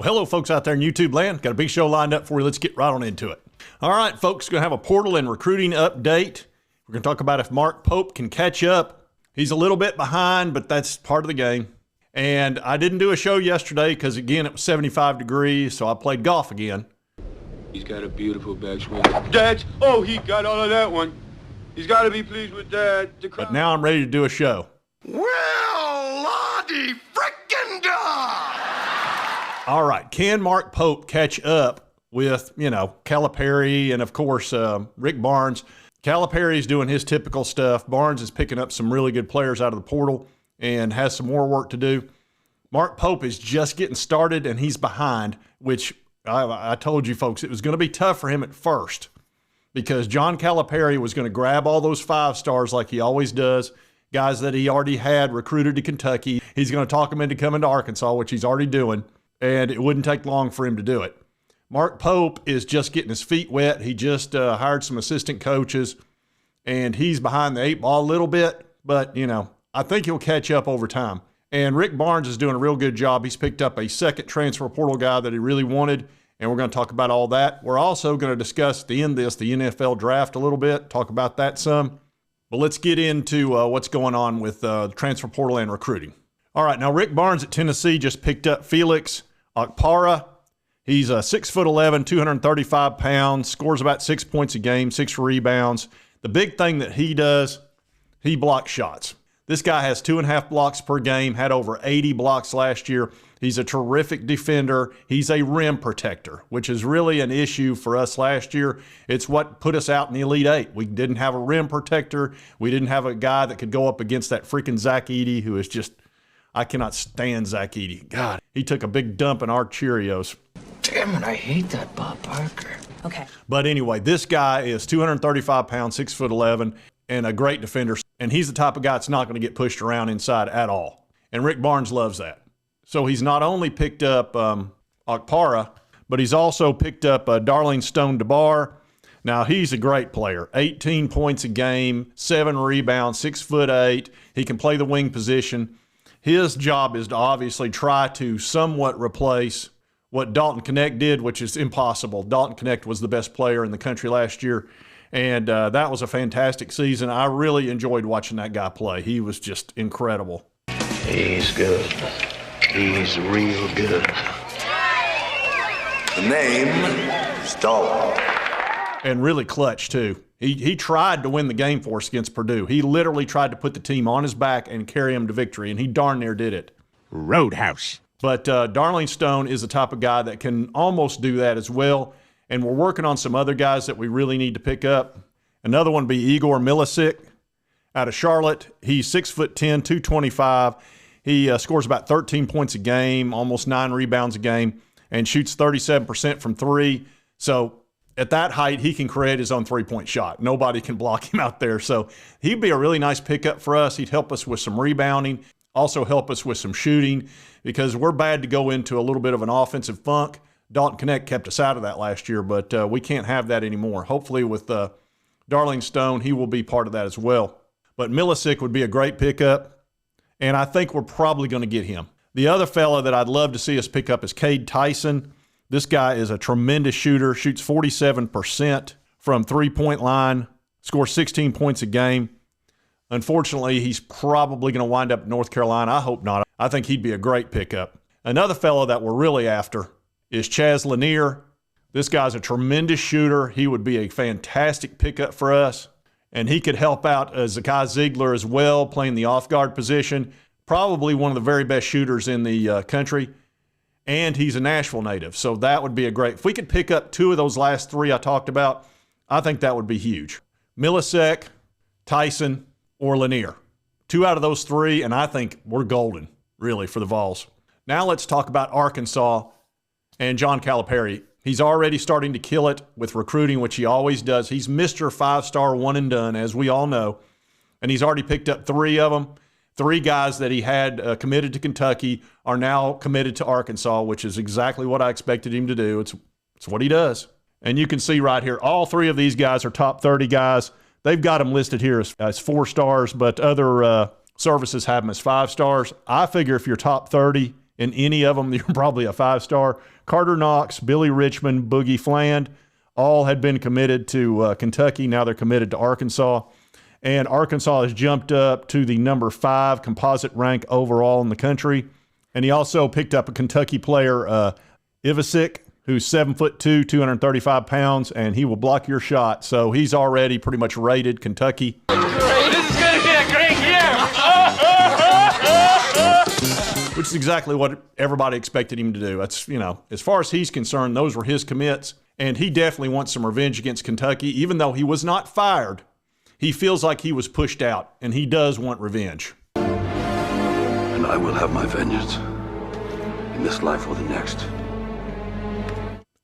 Well, hello, folks out there in YouTube land. Got a big show lined up for you. Let's get right on into it. All right, folks, going to have a portal and recruiting update. We're going to talk about if Mark Pope can catch up. He's a little bit behind, but that's part of the game. And I didn't do a show yesterday because, again, it was 75 degrees, so I played golf again. He's got a beautiful backswing. Dad, oh, he got all of that one. He's got to be pleased with Dad. But now I'm ready to do a show. Well, Lottie frickin' da! All right, can Mark Pope catch up with, Calipari and, of course, Rick Barnes? Calipari's doing his typical stuff. Barnes is picking up some really good players out of the portal and has some more work to do. Mark Pope is just getting started, and he's behind, which I told you, folks, it was going to be tough for him at first because John Calipari was going to grab all those 5 stars like he always does, guys that he already had recruited to Kentucky. He's going to talk them into coming to Arkansas, which he's already doing. And it wouldn't take long for him to do it. Mark Pope is just getting his feet wet. He just hired some assistant coaches, and he's behind the 8 ball a little bit. But, I think he'll catch up over time. And Rick Barnes is doing a real good job. He's picked up a second transfer portal guy that he really wanted, and we're going to talk about all that. We're also going to discuss the NFL draft a little bit, talk about that some. But let's get into what's going on with the transfer portal and recruiting. All right, now Rick Barnes at Tennessee just picked up Felix Okpara. He's 6'11", 235 pounds, scores about 6 points a game, 6 rebounds. The big thing that he does, he blocks shots. This guy has 2.5 blocks per game, had over 80 blocks last year. He's a terrific defender. He's a rim protector, which is really an issue for us last year. It's what put us out in the Elite Eight. We didn't have a rim protector. We didn't have a guy that could go up against that freaking Zach Edey, who is just, I cannot stand Zach Edey. God, he took a big dump in our Cheerios. Damn it, I hate that Bob Barker. Okay. But anyway, this guy is 235 pounds, 6'11", and a great defender. And he's the type of guy that's not going to get pushed around inside at all. And Rick Barnes loves that. So he's not only picked up Okpara, but he's also picked up Darling Stone DeBar. Now, he's a great player. 18 points a game, 7 rebounds, 6'8". He can play the wing position. His job is to obviously try to somewhat replace what Dalton Knecht did, which is impossible. Dalton Knecht was the best player in the country last year, and that was a fantastic season. I really enjoyed watching that guy play. He was just incredible. He's good. He's real good. The name is Dalton. And really clutch, too. He tried to win the game for us against Purdue. He literally tried to put the team on his back and carry him to victory, and he darn near did it. Roadhouse. But Darling Stone is the type of guy that can almost do that as well, and we're working on some other guys that we really need to pick up. Another one would be Igor Milicic out of Charlotte. He's 6'10", 225. He scores about 13 points a game, almost 9 rebounds a game, and shoots 37% from 3. So at that height, he can create his own three-point shot. Nobody can block him out there. So he'd be a really nice pickup for us. He'd help us with some rebounding, also help us with some shooting, because we're bad to go into a little bit of an offensive funk. Dalton Knecht kept us out of that last year, but we can't have that anymore. Hopefully with Darling Stone, he will be part of that as well. But Milicic would be a great pickup, and I think we're probably going to get him. The other fella that I'd love to see us pick up is Cade Tyson. This guy is a tremendous shooter, shoots 47% from three-point line, scores 16 points a game. Unfortunately, he's probably going to wind up in North Carolina. I hope not. I think he'd be a great pickup. Another fellow that we're really after is Chaz Lanier. This guy's a tremendous shooter. He would be a fantastic pickup for us, and he could help out Zakai Ziegler as well, playing the off-guard position. Probably one of the very best shooters in the country. And he's a Nashville native, so that would be a great – if we could pick up 2 of those last 3 I talked about, I think that would be huge. Milicic, Tyson, or Lanier. 2 out of those 3, and I think we're golden, really, for the Vols. Now let's talk about Arkansas and John Calipari. He's already starting to kill it with recruiting, which he always does. He's Mr. 5-star one and done, as we all know, and he's already picked up 3 of them. 3 guys that he had committed to Kentucky are now committed to Arkansas, which is exactly what I expected him to do. It's what he does. And you can see right here, all 3 of these guys are top 30 guys. They've got them listed here as 4 stars, but other services have them as 5 stars. I figure if you're top 30 in any of them, you're probably a 5-star. Carter Knox, Billy Richmond, Boogie Fland, all had been committed to Kentucky. Now they're committed to Arkansas. And Arkansas has jumped up to the number 5 composite rank overall in the country. And he also picked up a Kentucky player, Ivasic, who's 7'2", 235 pounds, and he will block your shot. So he's already pretty much rated Kentucky. This is going to be a great year. Which is exactly what everybody expected him to do. That's, as far as he's concerned, those were his commits. And he definitely wants some revenge against Kentucky, even though he was not fired. He feels like he was pushed out, and he does want revenge. And I will have my vengeance in this life or the next.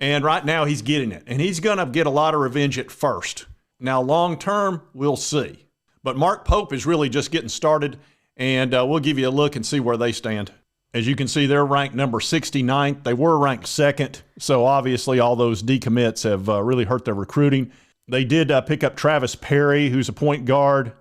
And right now he's getting it, and he's going to get a lot of revenge at first. Now, long term, we'll see. But Mark Pope is really just getting started, and we'll give you a look and see where they stand. As you can see, they're ranked number 69th. They were ranked 2nd, so obviously all those decommits have really hurt their recruiting. They did pick up Travis Perry, who's a point guard,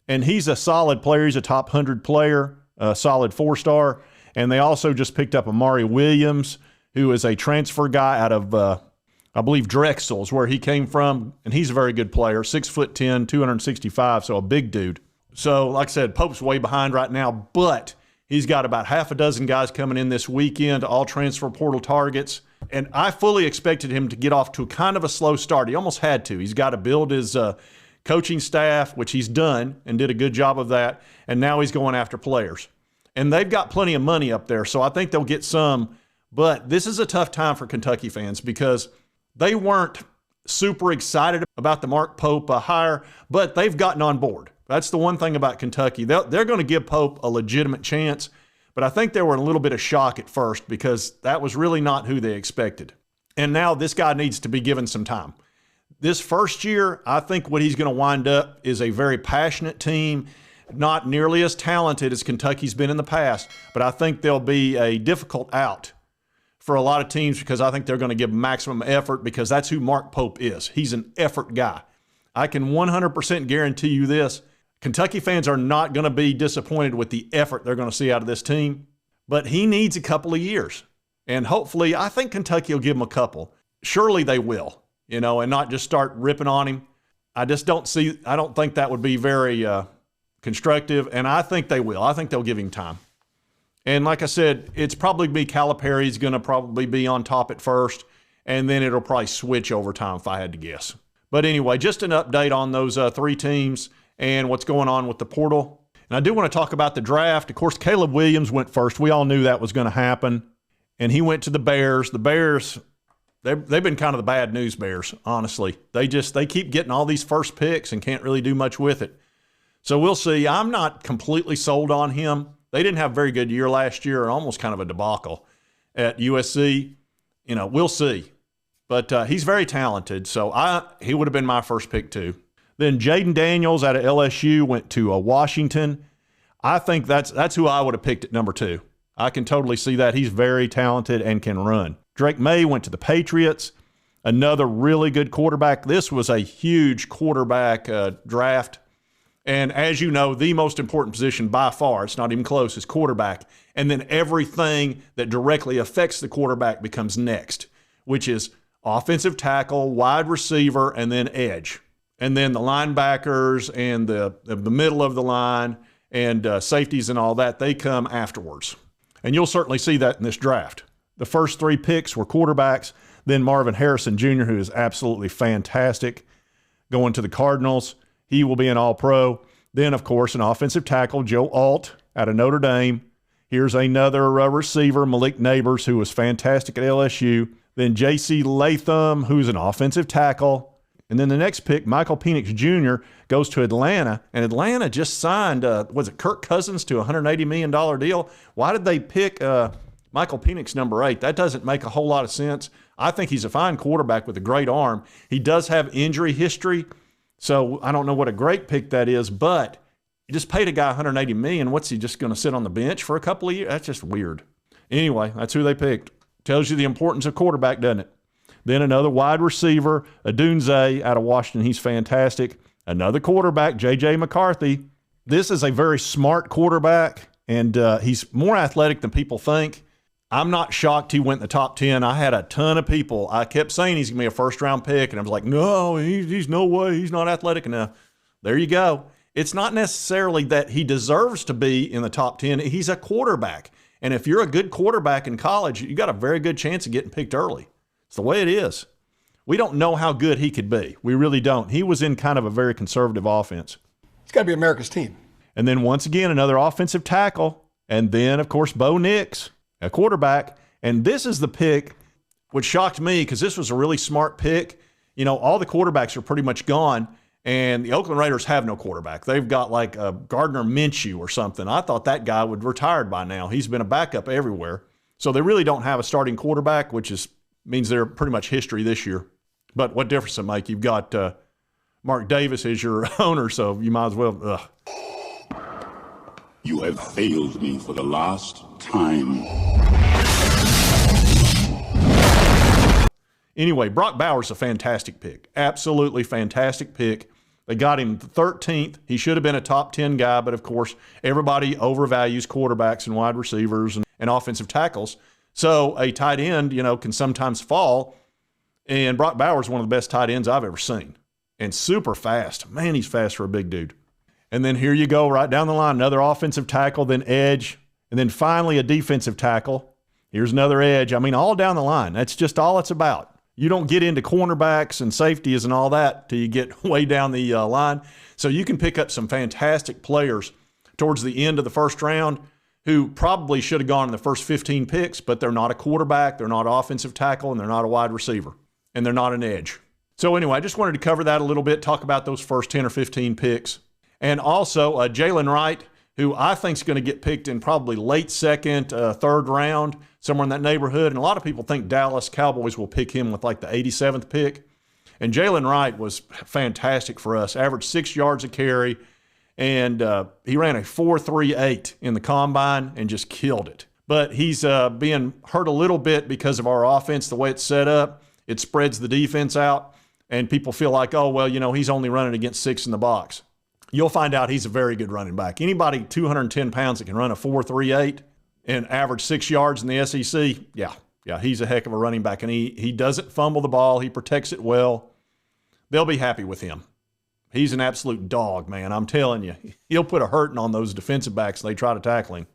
and he's a solid player. He's a top 100 player, a solid 4-star. And they also just picked up Amari Williams, who is a transfer guy out of, I believe, Drexel is where he came from, and he's a very good player, 6'10", 265, so a big dude. So, like I said, Pope's way behind right now, but he's got about half a dozen guys coming in this weekend, all transfer portal targets. And I fully expected him to get off to kind of a slow start. He almost had to. He's got to build his coaching staff, which he's done and did a good job of that. And now he's going after players. And they've got plenty of money up there, so I think they'll get some. But this is a tough time for Kentucky fans because they weren't super excited about the Mark Pope hire, but they've gotten on board. That's the one thing about Kentucky. They're going to give Pope a legitimate chance. But I think they were in a little bit of shock at first because that was really not who they expected. And now this guy needs to be given some time. This first year, I think what he's going to wind up is a very passionate team, not nearly as talented as Kentucky's been in the past, but I think they'll be a difficult out for a lot of teams because I think they're going to give maximum effort because that's who Mark Pope is. He's an effort guy. I can 100% guarantee you this. Kentucky fans are not going to be disappointed with the effort they're going to see out of this team, but he needs a couple of years. And hopefully, I think Kentucky will give him a couple. Surely they will, and not just start ripping on him. I don't think that would be very constructive, and I think they will. I think they'll give him time. And like I said, it's probably be Calipari's going to probably be on top at first, and then it'll probably switch over time if I had to guess. But anyway, just an update on those 3 teams and what's going on with the portal. And I do want to talk about the draft. Of course, Caleb Williams went first. We all knew that was going to happen. And he went to the Bears. The Bears, they've been kind of the bad news Bears, honestly. They keep getting all these first picks and can't really do much with it. So we'll see. I'm not completely sold on him. They didn't have a very good year last year, almost kind of a debacle at USC. We'll see. But he's very talented, so he would have been my first pick too. Then Jaden Daniels out of LSU went to Washington. I think that's who I would have picked at number 2. I can totally see that. He's very talented and can run. Drake May went to the Patriots, another really good quarterback. This was a huge quarterback draft. And as you know, the most important position by far, it's not even close, is quarterback. And then everything that directly affects the quarterback becomes next, which is offensive tackle, wide receiver, and then edge. And then the linebackers and the middle of the line and safeties and all that, they come afterwards. And you'll certainly see that in this draft. The first 3 picks were quarterbacks, then Marvin Harrison Jr., who is absolutely fantastic, going to the Cardinals. He will be an all-pro. Then, of course, an offensive tackle, Joe Alt, out of Notre Dame. Here's another receiver, Malik Neighbors, who was fantastic at LSU. Then J.C. Latham, who's an offensive tackle. And then the next pick, Michael Penix Jr., goes to Atlanta. And Atlanta just signed, Kirk Cousins to a $180 million deal? Why did they pick Michael Penix number 8? That doesn't make a whole lot of sense. I think he's a fine quarterback with a great arm. He does have injury history, so I don't know what a great pick that is, but you just paid a guy $180 million. What's he just going to sit on the bench for a couple of years? That's just weird. Anyway, that's who they picked. Tells you the importance of quarterback, doesn't it? Then another wide receiver, Adunze out of Washington. He's fantastic. Another quarterback, J.J. McCarthy. This is a very smart quarterback, and he's more athletic than people think. I'm not shocked he went in the top 10. I had a ton of people. I kept saying he's going to be a first-round pick, and I was like, no, he's no way. He's not athletic enough. There you go. It's not necessarily that he deserves to be in the top 10. He's a quarterback. And if you're a good quarterback in college, you got a very good chance of getting picked early. It's the way it is. We don't know how good he could be. We really don't. He was in kind of a very conservative offense. It's got to be America's team. And then once again, another offensive tackle. And then, of course, Bo Nix, a quarterback. And this is the pick which shocked me because this was a really smart pick. You know, all the quarterbacks are pretty much gone. And the Oakland Raiders have no quarterback. They've got like a Gardner Minshew or something. I thought that guy would retired by now. He's been a backup everywhere. So they really don't have a starting quarterback, which means they're pretty much history this year. But what difference does it make? You've got Mark Davis as your owner, so you might as well. You have failed me for the last time. Anyway, Brock Bowers a fantastic pick. Absolutely fantastic pick. They got him 13th. He should have been a top 10 guy, but of course, everybody overvalues quarterbacks and wide receivers and offensive tackles. So a tight end, you know, can sometimes fall. And Brock Bowers is one of the best tight ends I've ever seen. And super fast. Man, he's fast for a big dude. And then here you go, right down the line, another offensive tackle, then edge, and then finally a defensive tackle. Here's another edge. I mean, all down the line. That's just all it's about. You don't get into cornerbacks and safeties and all that till you get way down the line. So you can pick up some fantastic players towards the end of the first round who probably should have gone in the first 15 picks, but they're not a quarterback, they're not an offensive tackle, and they're not a wide receiver, and they're not an edge. So anyway, I just wanted to cover that a little bit, talk about those first 10 or 15 picks. And also Jalen Wright, who I think is going to get picked in probably late second, third round, somewhere in that neighborhood. And a lot of people think Dallas Cowboys will pick him with like the 87th pick. And Jalen Wright was fantastic for us, averaged 6 yards a carry, and he ran a 4.38 in the combine and just killed it. But he's being hurt a little bit because of our offense, the way it's set up. It spreads the defense out, and people feel like, oh, well, you know, he's only running against 6 in the box. You'll find out he's a very good running back. Anybody 210 pounds that can run a 4.38 and average 6 yards in the SEC, yeah, he's a heck of a running back. And he doesn't fumble the ball. He protects it well. They'll be happy with him. He's an absolute dog, man. I'm telling you. He'll put a hurting on those defensive backs they try to tackle him.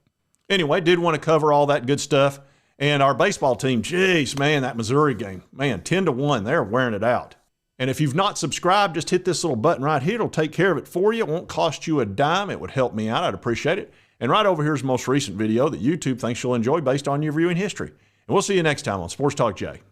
Anyway, did want to cover all that good stuff. And our baseball team, geez, man, that Missouri game, man, 10-1, they're wearing it out. And if you've not subscribed, just hit this little button right here. It'll take care of it for you. It won't cost you a dime. It would help me out. I'd appreciate it. And right over here is the most recent video that YouTube thinks you'll enjoy based on your viewing history. And we'll see you next time on Sports Talk Jay.